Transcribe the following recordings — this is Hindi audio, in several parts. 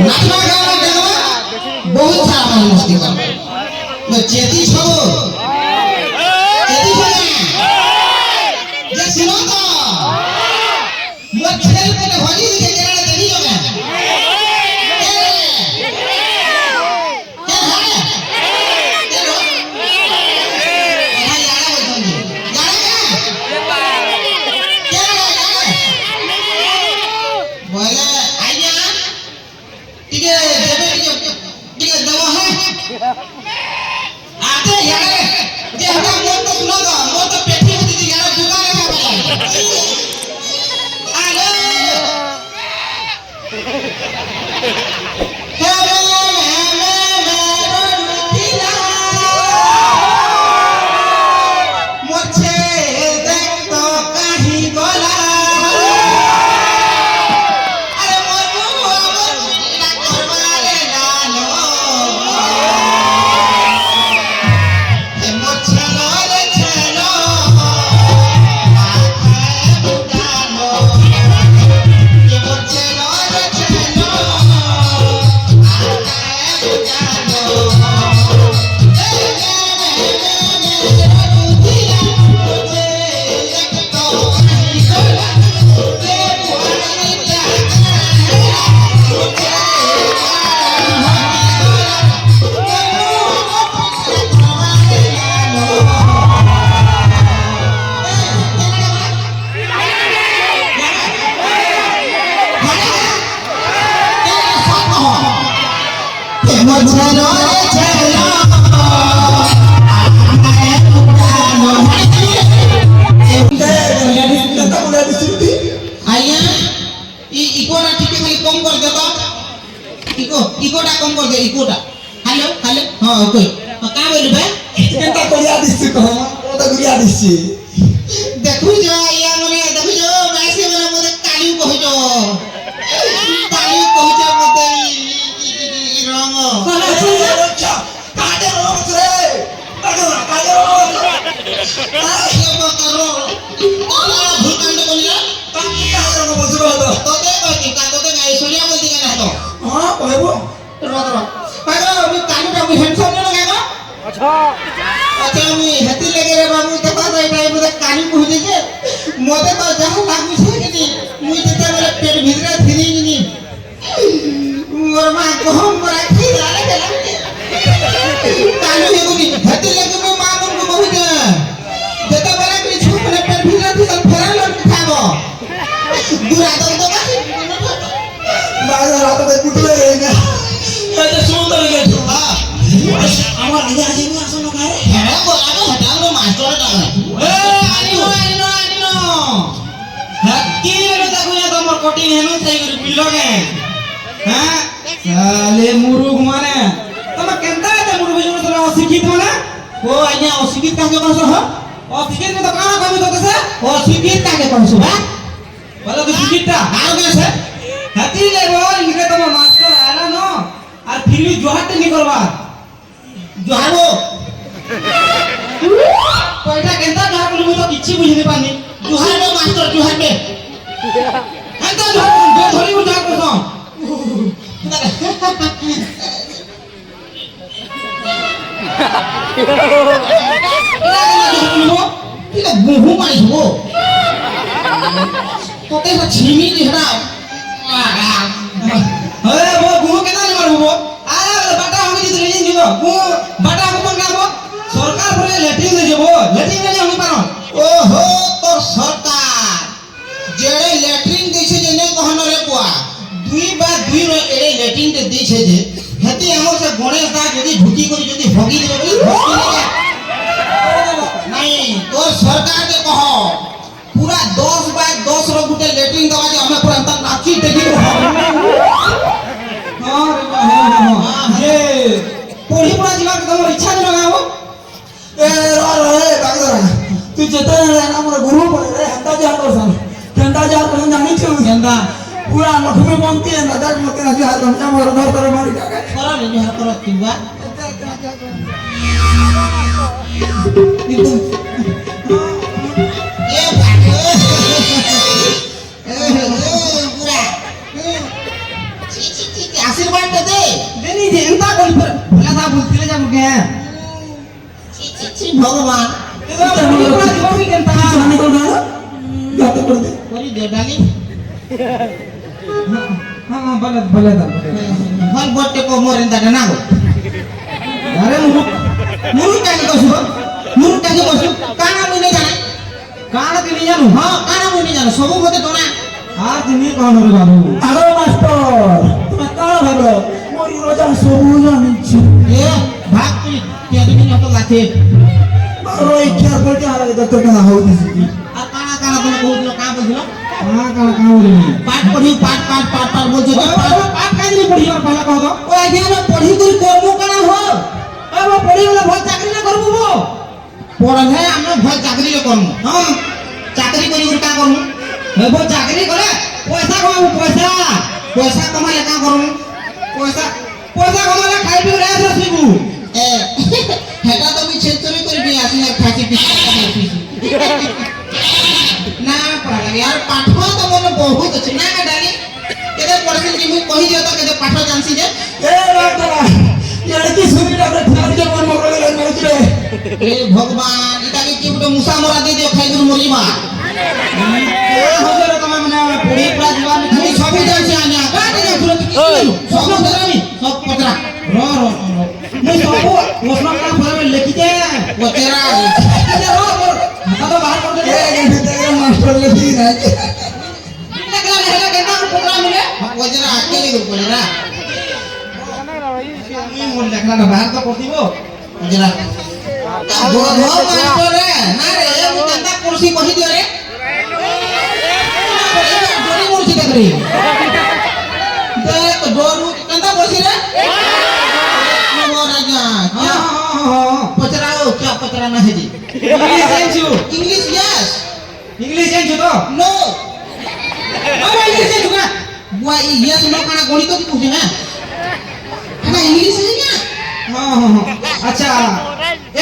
नाचवा गाना गाना बहुत सारा मस्ती कर मैं चेती छो जे सुनो तो मैं खेल के होली के केरला देवी जो है आते यार जे हमरा मोर तो सुनो तो मोर तो पेठी होती थी यार दुकान में आले मोछे देख तो कहीं बोला अरे मोर करवाले लालो इकोटा कम कर दे इकोटा हेलो हेलो हां ओके का बोलु बे केनता कोरिया दिसि को ओ तो गुरिया दिसि देखु जो या माने देखु जो मैसे माने मते काली कहु जो काली कहु जो मते रंग अच्छा काटे रंग रे काटे रंग आयो करो ओला भूकांड बोलिया काटे रंग बसरो तो तोते कहती का तोते गाय सोनिया बोलती का तो हां कहबो रो पागल अभी कानूटा भी हैंडसम न लगाएगा अच्छा मैं हेती लगे रे बाबू देखो तो टाइम में कानी कहू जे मोते तो जहां लागू छे कि नहीं मुई जते बेले पेट भीतर थिनी नि मोर मां कहम पर खी लाले गेला कानी हेगो नि हेती लगे मो मां को बहुत जते बेले कि छु बेले पेट भीतर थी फेरा लट खाबो दूरा तो बाकी बाजार रात में कुटले रहेगा तो सुंदर लगे हां আমার আগে আগে নি আসো না কারে হ্যাঁ বলা তো হটাও মাস্টার টাকা এ আনিনো হাকি রে দেখো না তোমার কটিং হেনু থাই করে বিলগে হ্যাঁ সালে মুরুগ মানে তুমি কেনতা এতে মুরুগ জন্য তোরা অশিক্ষিত মানে ও আইয়া অশিক্ষিত কাকে কইছো হ অশিক্ষিত তো কানা কবি কইছে অশিক্ষিত কাকে কইছো হ্যাঁ বলো কি শিক্ষিতটা আর কইছে হাতি লেবো ইনকে তোমার মাস্টার আলা ন আর फिर भी जोहाते नहीं करवा जोहाबो कोइटा केनता जोहार बोलबो तो किछि बुझि नै पानी जोहाबो मास्टर जोहाबे केनता जोहार दो धरी उठा करसो इला बहु मारिस हो तोते से छिमी दिहरा अरे वो गुहो केना नि मारबो आरे बाटा हम दिस लेजिन दिबो गु बाटा हम कोन गाबो सरकार बोले लेटिंग दे जेबो लेटिंग ने हम पारो ओहो तोर सरकार जेड़े लेटरिंग दिसे जेने कहन रे बुआ दुई बा दुई रो एरे लेटिंग दे दिसे जे हेती हम से गणेश दा जदी ढुकी करी जदी भगी देबो बोली भगी नहीं तोर सरकार के कह पूरा 10 बाय 10 रो गुटे लेटिंग दवा जे हमें पूरा अंतर नाची देखि ये पढ़ी पढ़ा जीवा के तमर इच्छा न लगाओ ए रे बागदरा तू जते रे हमर गुरु पड़े रे हंता जा करसन केंदा जा कर जानी छु केंदा पूरा लक्ष्मी बनती है ना जाक मते ना जा हमर घर करे मारी जाके करा ले हर कर किबा ये पूरा आशीर्वाद दे दे देनी जे एंता कोन पर भला था बोलतिले जा मुके छी भगवान जाने को ना जाते कर दे करी दे डाली हां भले था भल बोटे को मोरेंदा ना हो अरे मुरु काहे कसु मुरु काहे कसु काना मुने जाने काना दिनी जानु हां काना मुने जाने सब मते तो ना আর তুমি কোন রে বাবু আরো মাস্টার তুমি কোন ভাবলো মোর রোজা সবু জানিছি ए भाग तुई के दिन न तो लाथे মারো এই খেয়াল করতে আলাদা ডক্টর কেন হউ দিছি आ काना काना तुम बोललो का बोललो কানা বলি पाठ पढ़ी पाठ बोलছো तो পাট কাই দিলি পড়ি আর ভালো কহ তো ओ आगे ना पढ़ी कर करबो काना हो এ ও পড়ি বলে ভাল চাকরি না করবো গো পড়লে আমরা ভয় চাকরি করমু হ্যাঁ চাকরি করি का করমু এ চাকরি করে পয়সা কমাবো পয়সা पैसा कमाले का करमु পয়সা পয়সা কমালে খাইবি রেস রসিবু ए हेटा तो भी छेचरी कर भी आसी ना फांसी पिसा ना पढ़ा यार पाठ तो मन बहुत अछि ना का डाली केदे पढ़सिन कि मु कहि दियो तो केदे पाठ जानसी जे এ বাবা লড়কি সুবিধা রে ঠাড় के मन मगले ले मरछ रे ए भगवान इटा के कि बुटे मुसा मोरा दे दियो खाइ गुन मरिबा এ হজরে তুমি মানে পড়ি পড়া জীবন আমি সবই জানছি আনিয়া का दे সুরত কি সব ধরামি সব পত্রা র মুই সব প্রশ্ন কাম করে লিখি দে वो तेरा আরে র হাতা তো বাহার করে দে ए तेरा मास्टर लिखी ना लगला हेला केता प्रोग्राम मिले वो जरा अकेले गुन पड़ेरा আমি মন লেখলা না বাহার তো করতিব जरा दो मास्टर रे ना रे मु केता कुर्सी कहि दियो रे जोरी मुर्सी देख रही देख डोरू केता कुर्सी रे वो राजा क्या पचराओ क्या पचराना है जी इंग्लिश জানছু इंग्लिश यस इंग्लिश জানছু তো नो আরে इंग्लिश জানছু না वो यस नो काना गणित की पूछे ना ना इंग्लिश है ना हां हां अच्छा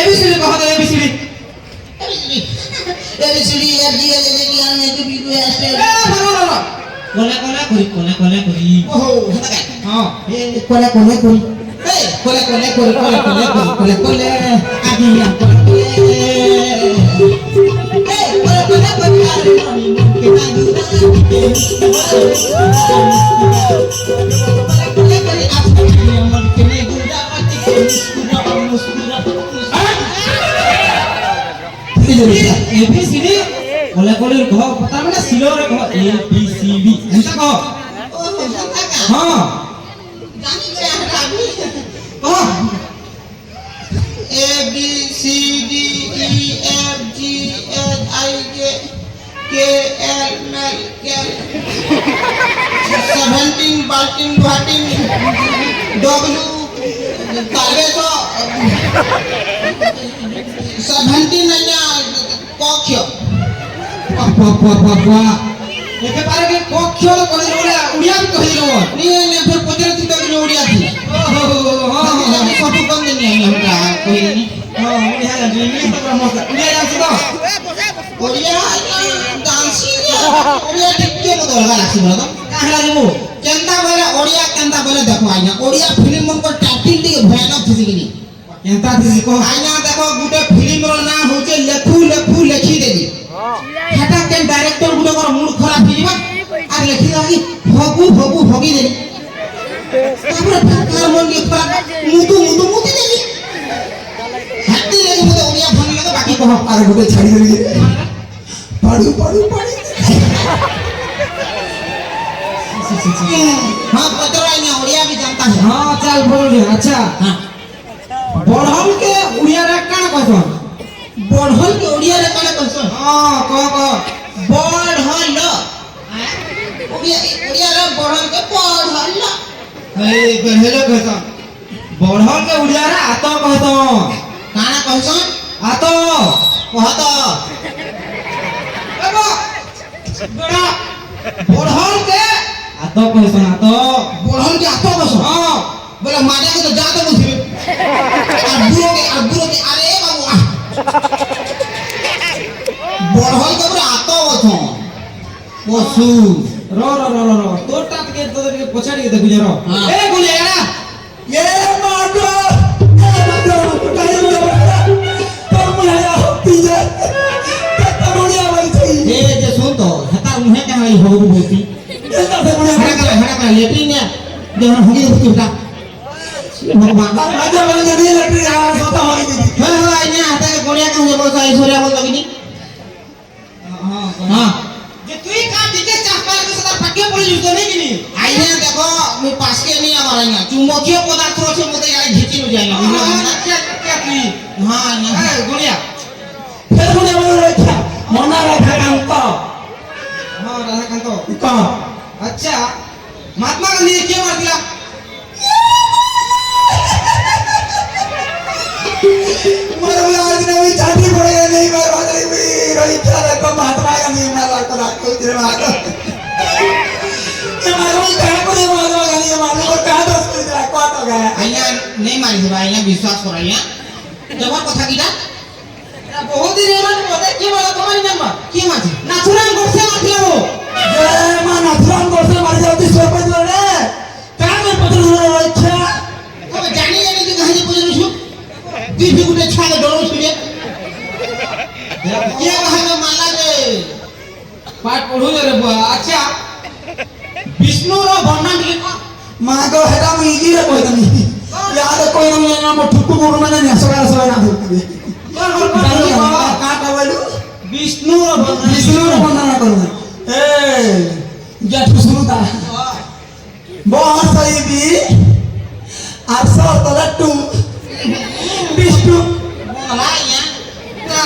एबीसीडी कह दे A B C D A B C D F G L J R A B B S T A ना कोला करी ओहो हता का हां ए कोला करी ए कोला कोला आगे हम कोला ए कोला करी के ना दूरा के कोला करी आप मन के ने गुंडा मत के मुस्कुरा एबीसीडी कोला करी कह पता মানে সিলো রে কহ एबीसीडी ऐसा कह ओहो हता का हां जानी चाहता भी कह A B C D E F G H I J K L M N K 17 बाल्टिन बाल्टिन W काले तो 17 नया कक्ष पापा एके पारे के कक्ष कॉलेज रे उड़िया भी कहि रो नहीं नहीं फिर पचरे थी तो उड़िया थी ओहो हां सब कम नहीं है हमरा कोई नहीं हां उड़िया जान इंग्लिश तो मस्त उड़िया जान तो उड़िया डांसिंग उड़िया ठीक के तो लगा लासी बोला तो काहे लागबो केंता बोले देखो आइना ओडिया फिल्म मन को टाइटल टिके भयानक थी कि केंता थी को आइना देखो गुटे फिल्म रो नाम होचे लेखू लेखी देबी हेटा के डायरेक्टर गुटे कर मूड खराब हिबा आ लेखी लागी भगू भगी देबी तापर ठाकर मन के खराब मुतु देबी हत्ती लेके मते ओडिया भन लगे बाकी कह आरे गुटे छाड़ी देबी पढ़ू हां पत्र आइना ओडिया भी जानता है हां चल बोल अच्छा हां बढ़ल के उड़िया रे काना कहछन बढ़ल के ओडिया रे काने कहसन हां कह बढ़ल ओडिया रे बढ़ल के बढ़ल ए कहले कहछन बढ़ल के उड़िया रे आतो कहछन काना कहसन आतो कहत एबो बड़ा बढ़ल के आतो कहछन आतो बढ़ल के आतो कहसन हां बोले माजा के तो जाते बुझिबे आबुरो के अरे बाबू बढ़ल के पूरा आतो कहसन पशु रो तोर टाट के तो पछाड़ी के देखु जरो हाँ। ए गुलिया काटा लेट्रिन ने जवन होगी तो चुटा भगवान राजा बन गई लटरी हां सोता होई दी हां आइने हाता के गोड़िया के बोल ऐश्वर्या बोल लगी हां जे तुई का दिखे चापा के सदा पक्के पड़ी जुतो नहीं कि नहीं आइने देखो मु पास के नहीं आवा ना चुंबकीय पदार्थ से मते यार घिची न जाए ना क्या क्या की हां ना गोड़िया फिर मुझे बोल रही था मना रखा काम तो हां राधा कांतो का अच्छा महात्मा गांधी ने क्या मार दिया मर आज ने भी चाटी पड़ेगा नहीं मार वाली भी रही था को महात्मा गांधी मारा को राखो तेरे मार ये मारो कहां को ये महात्मा गांधी मारने को कहां दोस्त को राखो तो गया आइया नहीं मारी से भाई विश्वास कर आइया जबर कथा कीटा बहुत दिन एमान बोले की बोला तुम्हारी नाम की माछी नाथुराम गोडसे मारथिला वो जय मां नाथुराम गोडसे मार जाती सरपंच रे कहां में पत्र रही था तो जानी जानी तू कहां जे पजरू छु तू भी गुटे छाले डरो छु रे क्या कहा में माला रे पाठ पढू रे बुआ अच्छा विष्णु रो वर्णन लिखो मां को हेटा में इजी रे कोई नहीं याद कोई नहीं ना मो ठुकु गुरु में नहीं सगा ना धरती का कहलु विष्णु रो वर्णन करू ए जेठू सुनता बहुत सही भी आसो तलट्टू विष्णु बोला या का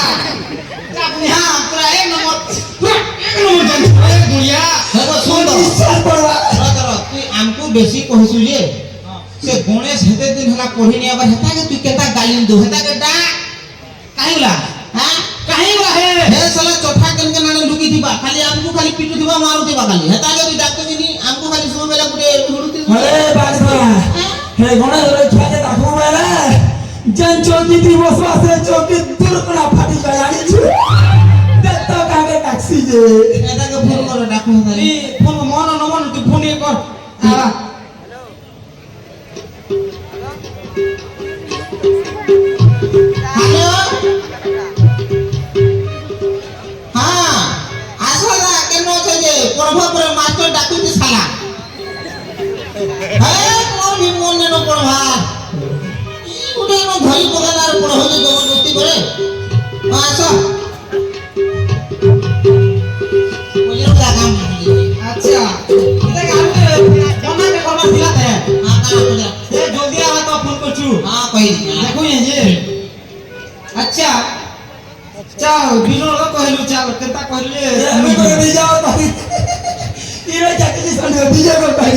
हां पूरा एक नंबर जन दुनिया देखो सुन तो विश्वास पड़वा तू हमको बेसी कहसु जे से गणेश हेते दिन हला पढ़ी नहीं आबा हेता के तू केता गालिन दो हेता के डा काहेला हां काहेला हे साला चौथा कन के नाने लुकी दिबा खाली हमको खाली पिटू दिबा मारू दिबा खाली हेता के तू डाक्टर के नी हमको खाली सुबह बेला गुटे हुड़ती अरे बाजवा हे गणेश रे छाजे दाखो बेला जन चौकी थी बसवा से चौकी दुर्गुणा फाटी जानी छु देतो कागे टैक्सी जे हेता के फोन करो डाकू खाली फोन मन न मन तू फोन कर आवा हेलो हां आसला केनो छै जे पढ़बो पर मास्टर डाकू ती साला हे मोर भी मन न पढ़वा ई गुटे न धई पगार पढ़ो जे जबरदस्ती करे आसो मुझे का काम अच्छा इधर काम के कोना के कोना दिला है हां का बोला ए जल्दी आ तो फोन कर छु हां कहि देखो ये जे अच्छा चल बिनो लो कहलु चल केता कहले हमें को भी जाओ भाई इरे जाके जी संग बीजे को कहि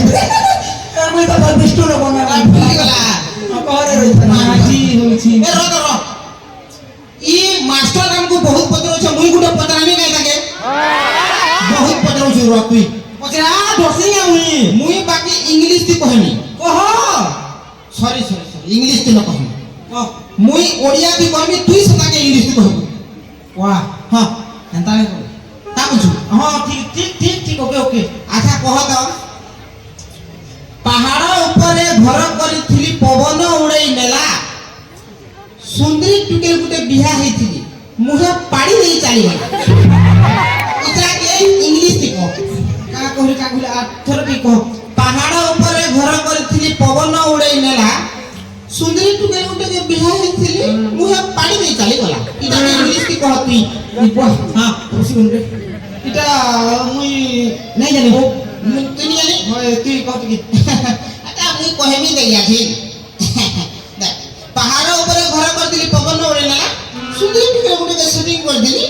हमें तो विष्णु रे बना गला कहरे रही माजी होछि ए रो ई मास्टर हमको बहुत पत्र छ मुई गुटे पत्र नहीं गई ताके बहुत पत्र छ रो तुई पछरा दोसी मुई बाकी इंग्लिश ती कहनी ओहो सॉरी इंग्लिश ती न कहनी मुई ओडिया ती कहनी तुई सदा के इंग्लिश ती कहबू वाह हां एंता ने का बुझू हां ठीक ओके अच्छा कह तो पहाड़ ऊपर घर करिथिली पवन उड़ई नेला सुंदरी टुकेल गुटे बिहा हेथिली मुहे पाड़ी नहीं चली गला इतरा के इंग्लिश ती कह का कहले आ थोर की कह पहाड़ ऊपर घर करिथिली पवन उड़ई नेला सुंदरी टुकेल गुटे के बिहा हेथिली मुहे पाड़ी नहीं चली गला इतरा के इंग्लिश ती कह तुई हां खुशी होन रे इटा मुई नहीं जानी हो तुई नहीं जानी होय तुई कहत की अच्छा मुई कहमी दैया छी पहाड़ ऊपर घर कर दिली पवन उड़े ना सुंदरी टुकेल गुटे के शूटिंग कर दिली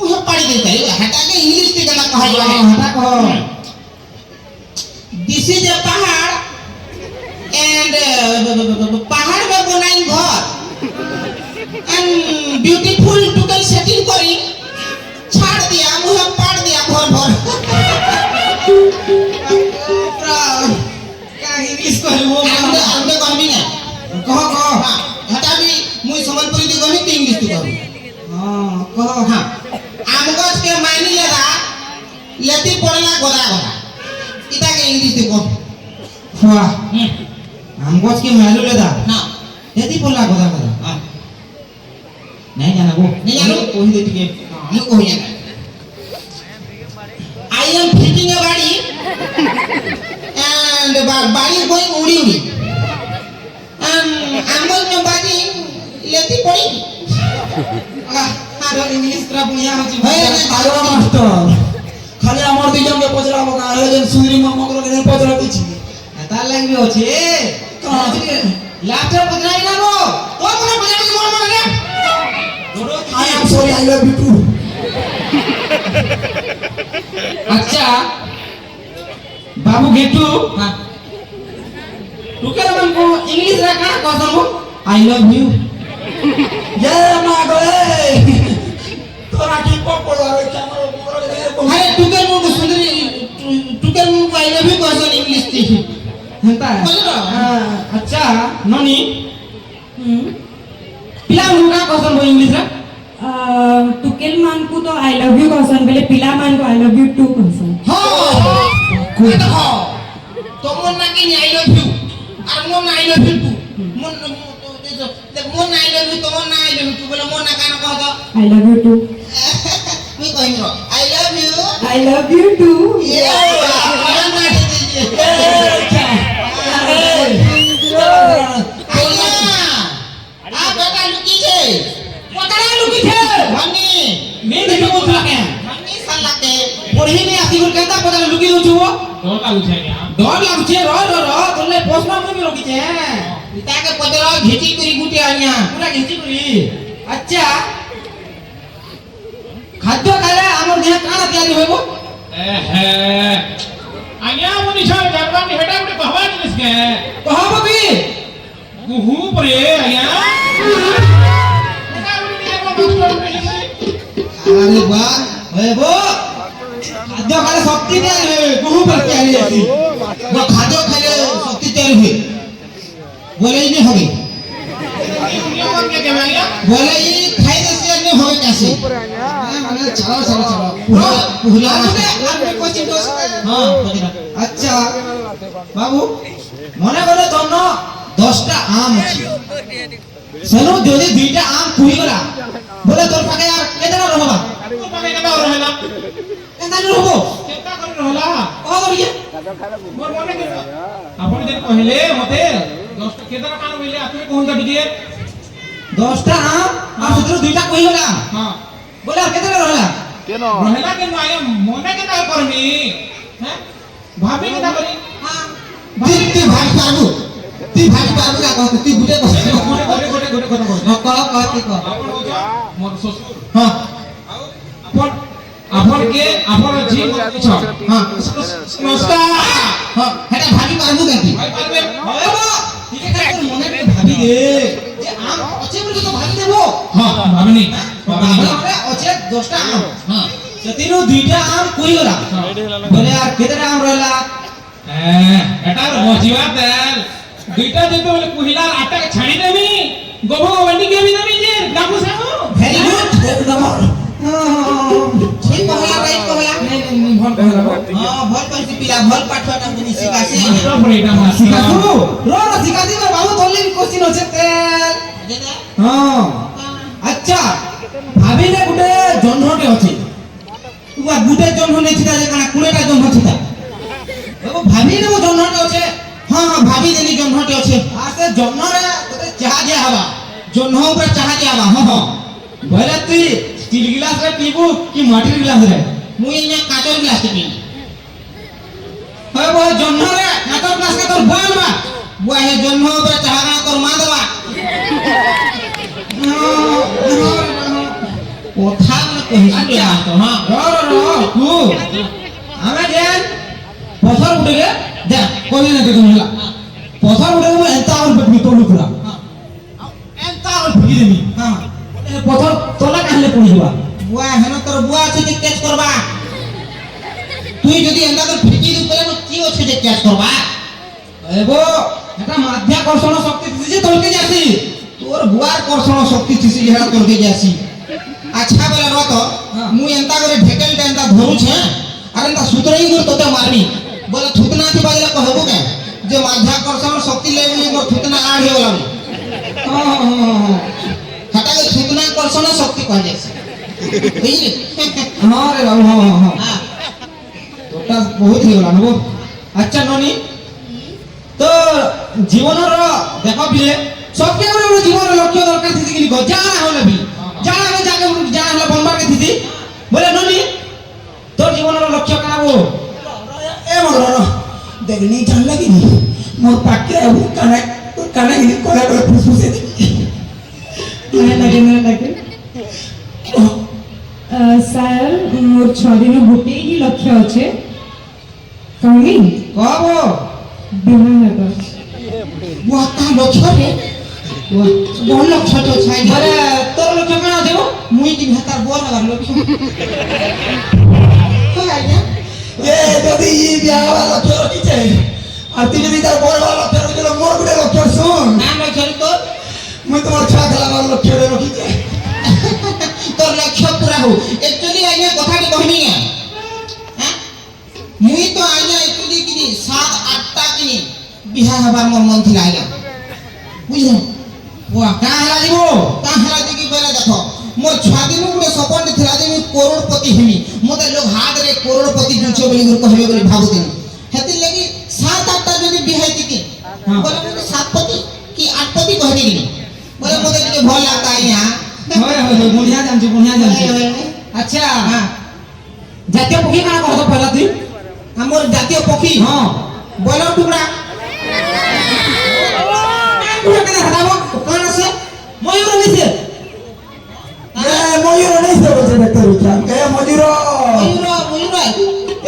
मुहे पाड़ी नहीं चली हटा के इंग्लिश ती गला कह हटा कह दिस इज अ पहाड़ एंड पहाड़ में बनाई घर एंड ब्यूटीफुल टुकेल सेटिंग करी छाड़ दिया मुहे पाड़ दिया घर भर का इंग्लिश कहलु वो हमने कहमी ना कह हां हटा भी मुई संबलपुरी दी कहनी कि इंग्लिश ती कहू हां कह हां आमगज के मानी लेदा लेती पड़ला गोदा गोदा इता के इंग्लिश ती कह वाह आमगज के मालू लेदा ना लेती पड़ला गोदा गोदा हां नहीं जाना वो नहीं जानो कोई दे के हम कोई जाना I am fitting a body মানে বাড়ি বই উড়ি উড়ি আমল মে বাজি লেতি পড়ি আর ইংলিশ পুরা বুঝা হচ্ছে আরো মাস্টার খালি আমার দুজনকে পচড়াবো না এজন সুরি মামাকে পচড়া দিচ্ছি তার লাগবে আছে লাস্টে পচড়াই না গো তোর কোনো পচড়াই মন মনে রে I am sorry I love you too আচ্ছা বাবু গেটু টুকের মানকো ইংলিশ রে কানা কসম আই লাভ ইউ ये मা গলে তোরা কি পপড় আর ক্যামেরা উপরে আরে টুকের মুখ সুন্দরী টুকের মুখ আই লাভ ইউ কসন ইংলিশ টি হেনতা বলো আচ্ছা ননি পিলা মুকা কসম ইংলিশ রে टुकेल मान को तो आई लव यू कहसन बेले पिला मान को आई लव यू टू कहसन হ কই দেখো তোমার নাকি আই লাভ ইউ আর মন আই লাভ ইউ টু মন মন আই লাভ ইউ তোমার না আই লাভ ইউ টু বলে মন না কেন কহ I love you to me কইম র I love you I love you too ये মন না দিজিए आ बेटा लुकी छे পতারা লুকি থে मम्मी মে দেখো বললা কে मम्मी साला के পড়হি নে আসি গুল কেতা পতারা লুকি দউছু ডর লাগুছে র র র তোলে প্রশ্ন মুই রকিছে पिता के पजरा घिची करी गुटी आनिया পুরা গেছি করি আচ্ছা খাদ্য খাইলে আমার দেহ কানা তৈরি হইব আজ্ঞা মনীষ জানবানি হেটা গোটে কহবা জিনিসকে কহব কি কুহু পরে আজ্ঞা अरे वाह হইব খাদ্য খাইলে শক্তি দেয় হে বহু পারতে আনি আছি वो खादो खाले शक्ति तैयार हुए बोले ही नहीं होगी बोले ही खाई दे से नहीं होगी कैसे माने चलो चलो चलो पुहला আপনি কোচিং দোস हां पजरा আচ্ছা বাবু মনে করে জন্য 10টা আম আছে সেনো যদি 2টা আম কুই গলা বলে তোর পাকে আর কেতনা রহবা কেতনা রহব কহ করিয়ে আপনি যেন কহিলে মতে 10টা কেদারা কান হইলে আপনি কোন দাবি দিয়ে 10টা আম আর সেনো 2টা কুই গলা হ্যাঁ বলে আর কেতনা রহলা রহিলা কেন আয়া মনে কেন করমি হ্যাঁ ভাবি কেন করি তুই ভাই পারবো না কহ তুই গুটে কহ গোটে কথা কর কহ তুই কহ আপন হচ্ছে মোর শ্বশুর हां আপন কে আপন জি কিছু हां নমস্কার हां হেটা ভাবি পারবো কেন ভাই পারবে হইব ঠিক আছে তোর মনে করে ভাবি দে যে আম আছে বলে তো ভাবি দেব হ্যাঁ ভাবিনি আমরা আছে 10টা আম हां সেতিনো 2টা আম কুই গলা বলে আর কেতনা আম রহলা এটার মজিবা তেল দুইটা যেতে বলে কুহিলার আটাকে ছাড়ি দেবি গোবো গোবন্ডি কে দেবি যে গাবু সাহু ভেরি গুড একদম ঠিক কহলা রাইট কহলা ভল কহলা हां भल करसी पिला भल पाठवाटा मुनि सिकासी তারপরে এটা মাসি শিখাসু র র শিখাসি বাবু তোলে কোশ্চেন আছে তেল হ্যাঁ আচ্ছা ভাবিলে গুটে জহ্নটে আছে তুয়া গুটে জহ্ন নেছিতা যে কানা কুড়েটা জহ্ন ছিতা বাবু ভাবিলে ও জহ্নটে আছে हां हां भाभी देनी जन्मटे আছে আর সে জহ্নরে তোতে চাহা দিয়া হবা जन्म ऊपर चाहा दिया हां हां বলে তুই স্টিল গ্লাস রে পিবু কি মাটির গ্লাস রে मुई ने काचर ग्लास पी হয় বল জহ্নরে কাতর গ্লাস কে তোর বল বা बुआ है जन्म ऊपर चाहा ना तोर मां दवा कोठा में कहि तो हां র র র তু আমি যেন পছর উঠে গে দে কই না তুমি হলা পছর উঠে গো এন্তা আর বেবি তোলু পুরা এন্তা আর ভিগি দেমি हां পছর তোলা কাহলে পড়ি যাবা बुआ है ना तोर बुआ আছে যে কেস করবা তুই যদি এন্ডা তো ফিকি দি পরে কি আছে যে কেস করবা এবো এটা মাধ্যাকর্ষণ শক্তি দিছে তোলকে যাসি তোর বুয়ার কর্ষণ শক্তি ছিসি হেরা তোর কে যাসি আচ্ছা বেলা রত মুই এন্তা করে ঢেকেল এন্তা ধরুছে আর এন্তা সুতরাই করে তোতে মারবি বলে থুতনা কি বাজলে কহবো কে যে মাধ্যাকর্ষণ শক্তি লেবলি মোর থুতনা আড় হয়ে গেলাম হাটাকে থুতনা কর্ষণ শক্তি কহ যাইছে বুঝলি হ্যাঁ রে বাবু হ্যাঁ হ্যাঁ হ্যাঁ তোটা বহুত হয়ে গলা নবো আচ্ছা ননি জীবনর দেখো বিলে সবকে আমরা জীবনের লক্ষ্য দরকার থিতি কি জানা হলে বি জানা হলে যাকে জানা হলে বনবার কে থিতি বলে ননি তোর জীবনের লক্ষ্য কানাবো এ মর দেখনি জানলা কি মোর পাকে কানে কানে কোলা কোলা ফুসফুসে મને લાગે ସାର୍ ମୋର 6 ଦିନ ଗୋଟିଏ ହିଁ ଲକ୍ଷ୍ୟ ଅଛି କହିବି কহবো ବିବାହ ହେବା ওয়া তা লক্ষ্য রে বড় লক্ষ্য তো ছাই আরে তোর লক্ষ্য কানা দেবো মুই কি ভাতার বড় হবার লক্ষ্য কই আইয়া এ যদি ই বিয়া লক্ষ্য রকিছে আর তুই যদি তার বড় লক্ষ্য রকিছে মোর গুড়ে লক্ষ্য শুন নাম লক্ষ্য তো মুই তোমার ছুয়া খেলাবার লক্ষ্য রকিছে তোর লক্ষ্য পুরা হো একচুয়ালি আইয়া কথাটি কহিনি না হ্যাঁ মুই তো আইয়া একচুয়ালি কি 7-8টা কিনি বিহা হবার মন মন থিলা আইয়া বুঝলেন ওয়া কাহালা দিব তাহারা দেখি বেলা দেখো মোর ছুয়া দিনু গুড়ে সপন থিলা যে মুই করোড়পতি হেমি মতে লোক হাত রে করোড়পতি জুছ বলি গুর কহিবে বলি ভাবুতিন হেতি লাগি 7-8টা যদি বিহাই দিকি বলে মতে 7পতি কি 8পতি কহি দিলি বলে মতে টিকে ভাল লাগতা আইয়া হয় হয় বঢ়িয়া জানছি আচ্ছা হ্যাঁ জাতীয় পক্ষী কানা কহ তো পহলা তুই আমার জাতীয় পক্ষী হ্যাঁ বয়লার টুকরা তুই কেন হাঁটাবো কোন আছে ময়ূর নিছে এ ময়ূর নেই সে বলছে দেখতে রুচাম এ ময়ূর ময়ূর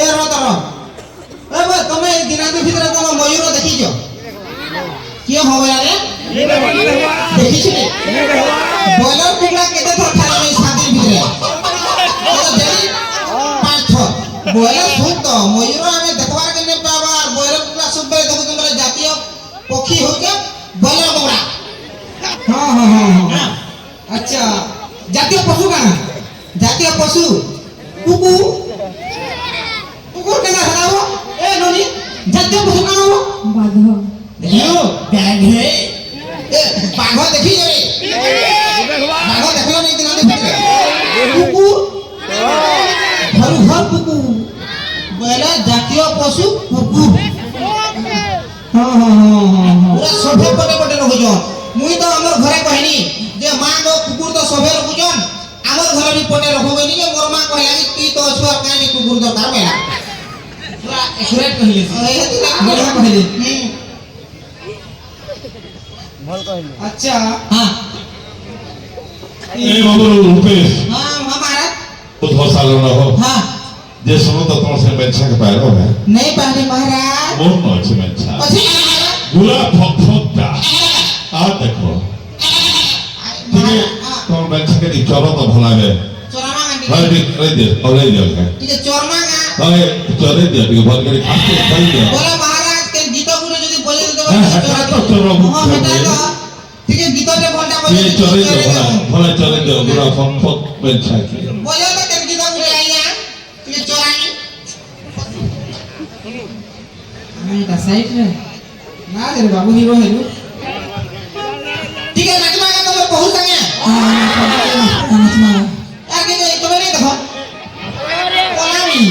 এ রতর এ ভাই তুমি দিনাদি ভিতরে তুমি ময়ূর দেখিছ কি হবে রে দেখিছ বয়লার টুকরা কেতে থর খালি এই সাদির ভিতরে এটা দেই পাঁচ বয়লার শুন তো ময়ূর আমি দেখবার কেনে পাবা আর বয়লার টুকরা সবে দেখো তোমরা জাতীয় পক্ষী হইছে বয়লার টুকরা হ্যাঁ হ্যাঁ হ্যাঁ হ্যাঁ আচ্ছা জাতীয় পশু কানা জাতীয় পশু কুকু কুকুর কেন হাঁটাবো এ ননি জাতীয় পশু কানা হবো ବାଘ দেখিও ব্যাঘে এ বাঘ দেখি যাবে বাঘ দেখলো নাই দিন ভিতরে কুকুর ঘর ঘর কুকুর বলে জাতীয় পশু কুকুর হ্যাঁ হ্যাঁ হ্যাঁ হ্যাঁ পুরা সভে পটে পটে রহুছ মুই তো আমার ঘরে কহিনি যে মা গো কুকুর তো সভে রহুছন আমার ঘরে বি পটে রখবেনি যে মোর মা কহিলা কি তুই তো অছুয়ার কানি কুকুর দরকার বেলা পুরা একুরেট কহিলি বড়িয়া কহিলি আচ্ছা হ্যাঁ এই বাবু রূপেশ হ্যাঁ মহারাজ उधर साल ना हो हाँ जे सुनो तो तुम से बेचा के पैरो है नहीं पहले महाराज मोर नो छे बेचा अच्छी महाराज गुला फक फकटा आ देखो ठीक है तुम बेचा के दी चलो तो भला है चोरमा भाई गांधी दी रे दे और ले दिया है ठीक है चोरमा गा भाई चले दिया दी भर के खाते चल दिया बोले महाराज के गीत गुरु यदि बोले तो हाँ, हाँ, तो चोरा बुक हाँ कर बेटा दिया। तो ठीक है गीत के बोलता ये चले बोले दिया भला चले दिया गुला फक फक बेचा के बोले तो के गीत गुरु आइया ठीक है चोरानी আমি তা সাইড রে না রে বাবু হিরো হেলু ठीक है नाचमा का तो बहुत संगे यार के तुम्हें नहीं देखो बोला नहीं